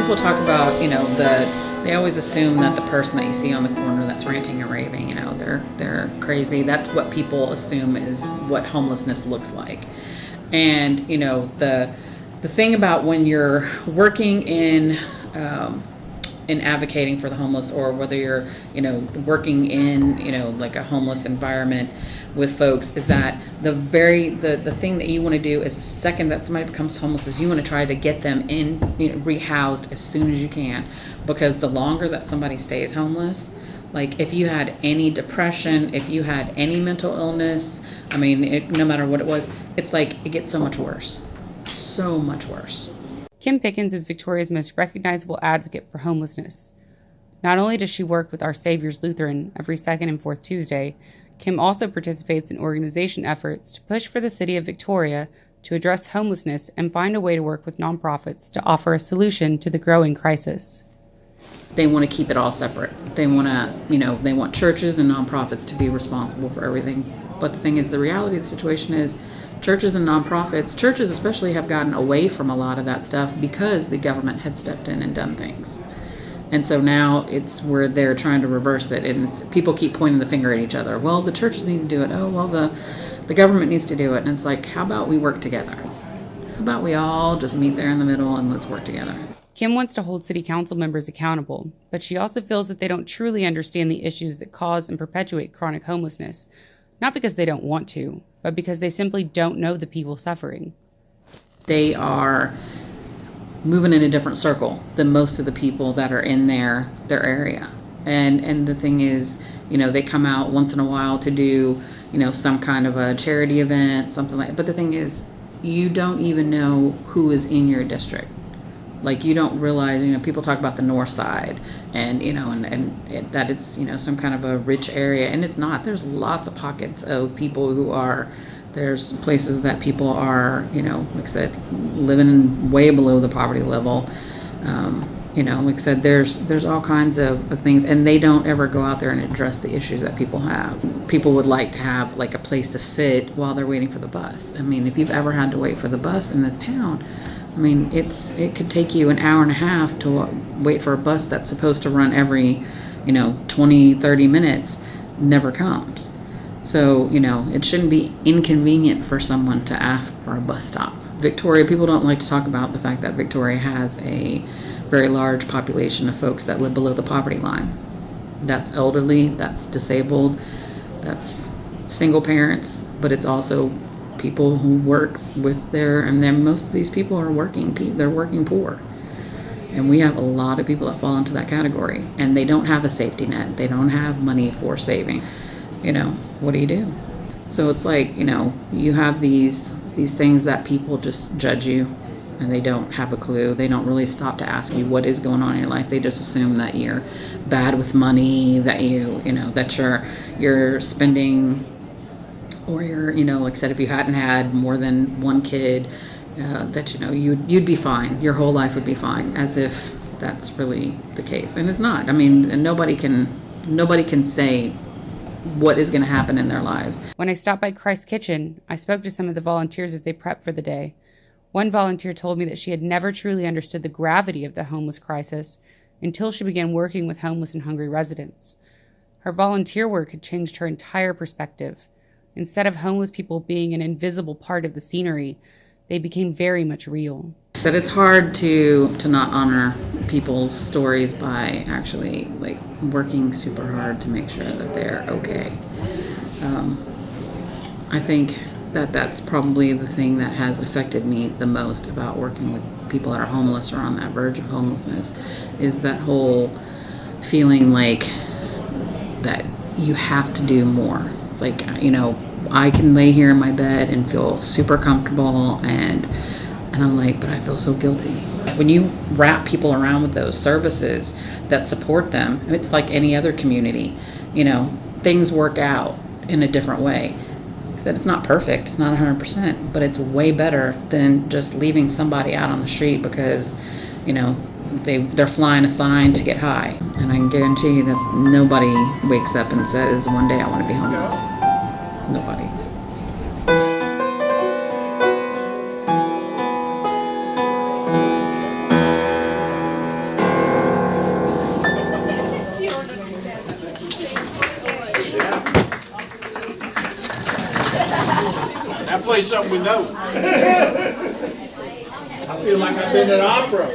people talk about, they always assume that the person that you see on the corner that's ranting and raving, they're crazy. That's what people assume is what homelessness looks like. And, the thing about when you're working in advocating for the homeless, or whether you're, working in, like a homeless environment with folks, is that the thing that you want to do is the second that somebody becomes homeless is you want to try to get them in, rehoused as soon as you can, because the longer that somebody stays homeless, like if you had any depression, if you had any mental illness, no matter what it was, it's like it gets so much worse. So much worse. Kim Pickens is Victoria's most recognizable advocate for homelessness. Not only does she work with Our Savior's Lutheran every second and fourth Tuesday, Kim also participates in organization efforts to push for the city of Victoria to address homelessness and find a way to work with nonprofits to offer a solution to the growing crisis. They want to keep it all separate. They want churches and nonprofits to be responsible for everything. But the thing is, the reality of the situation is, churches and nonprofits, churches especially, have gotten away from a lot of that stuff because the government had stepped in and done things. And so now it's where they're trying to reverse it, and people keep pointing the finger at each other. Well, the churches need to do it. Oh, well, the government needs to do it. And it's like, how about we work together? How about we all just meet there in the middle and let's work together? Kim wants to hold city council members accountable, but she also feels that they don't truly understand the issues that cause and perpetuate chronic homelessness, not because they don't want to, but because they simply don't know the people suffering. They are moving in a different circle than most of the people that are in their area. And the thing is, they come out once in a while to do, some kind of a charity event, something like that. But the thing is, you don't even know who is in your district. Like, you don't realize, people talk about the north side and, and that it's, some kind of a rich area, and it's not. There's lots of pockets of people there's places that people are, like I said, living way below the poverty level. Like I said, there's all kinds of things, and they don't ever go out there and address the issues that people have. People would like to have like a place to sit while they're waiting for the bus. If you've ever had to wait for the bus in this town, it could take you an hour and a half to wait for a bus that's supposed to run every, 20, 30 minutes, never comes. So, it shouldn't be inconvenient for someone to ask for a bus stop. Victoria, people don't like to talk about the fact that Victoria has a very large population of folks that live below the poverty line. That's elderly, that's disabled, that's single parents, but it's also people who work and then most of these people are they're working poor. And we have a lot of people that fall into that category, and they don't have a safety net. They don't have money for saving. What do you do? So it's like, you have these things that people just judge you, and they don't have a clue. They don't really stop to ask you what is going on in your life. They just assume that you're bad with money, that that you're spending, or you're, like I said, if you hadn't had more than one kid, that you'd be fine. Your whole life would be fine, as if that's really the case, and it's not. Nobody can say what is going to happen in their lives. When I stopped by Christ's Kitchen, I spoke to some of the volunteers as they prepped for the day. One volunteer told me that she had never truly understood the gravity of the homeless crisis until she began working with homeless and hungry residents. Her volunteer work had changed her entire perspective. Instead of homeless people being an invisible part of the scenery, they became very much real. That it's hard to not honor people's stories by actually working super hard to make sure that they're okay. I think that's probably the thing that has affected me the most about working with people that are homeless or on that verge of homelessness, is that whole feeling like that you have to do more. It's like, I can lay here in my bed and feel super comfortable, and I'm like, but I feel so guilty. When you wrap people around with those services that support them, it's like any other community. Things work out in a different way. Like I said, it's not perfect, it's not 100%, but it's way better than just leaving somebody out on the street because, they're flying a sign to get high. And I can guarantee you that nobody wakes up and says, one day I want to be homeless. Nobody. play something we know. I feel like I've been at opera.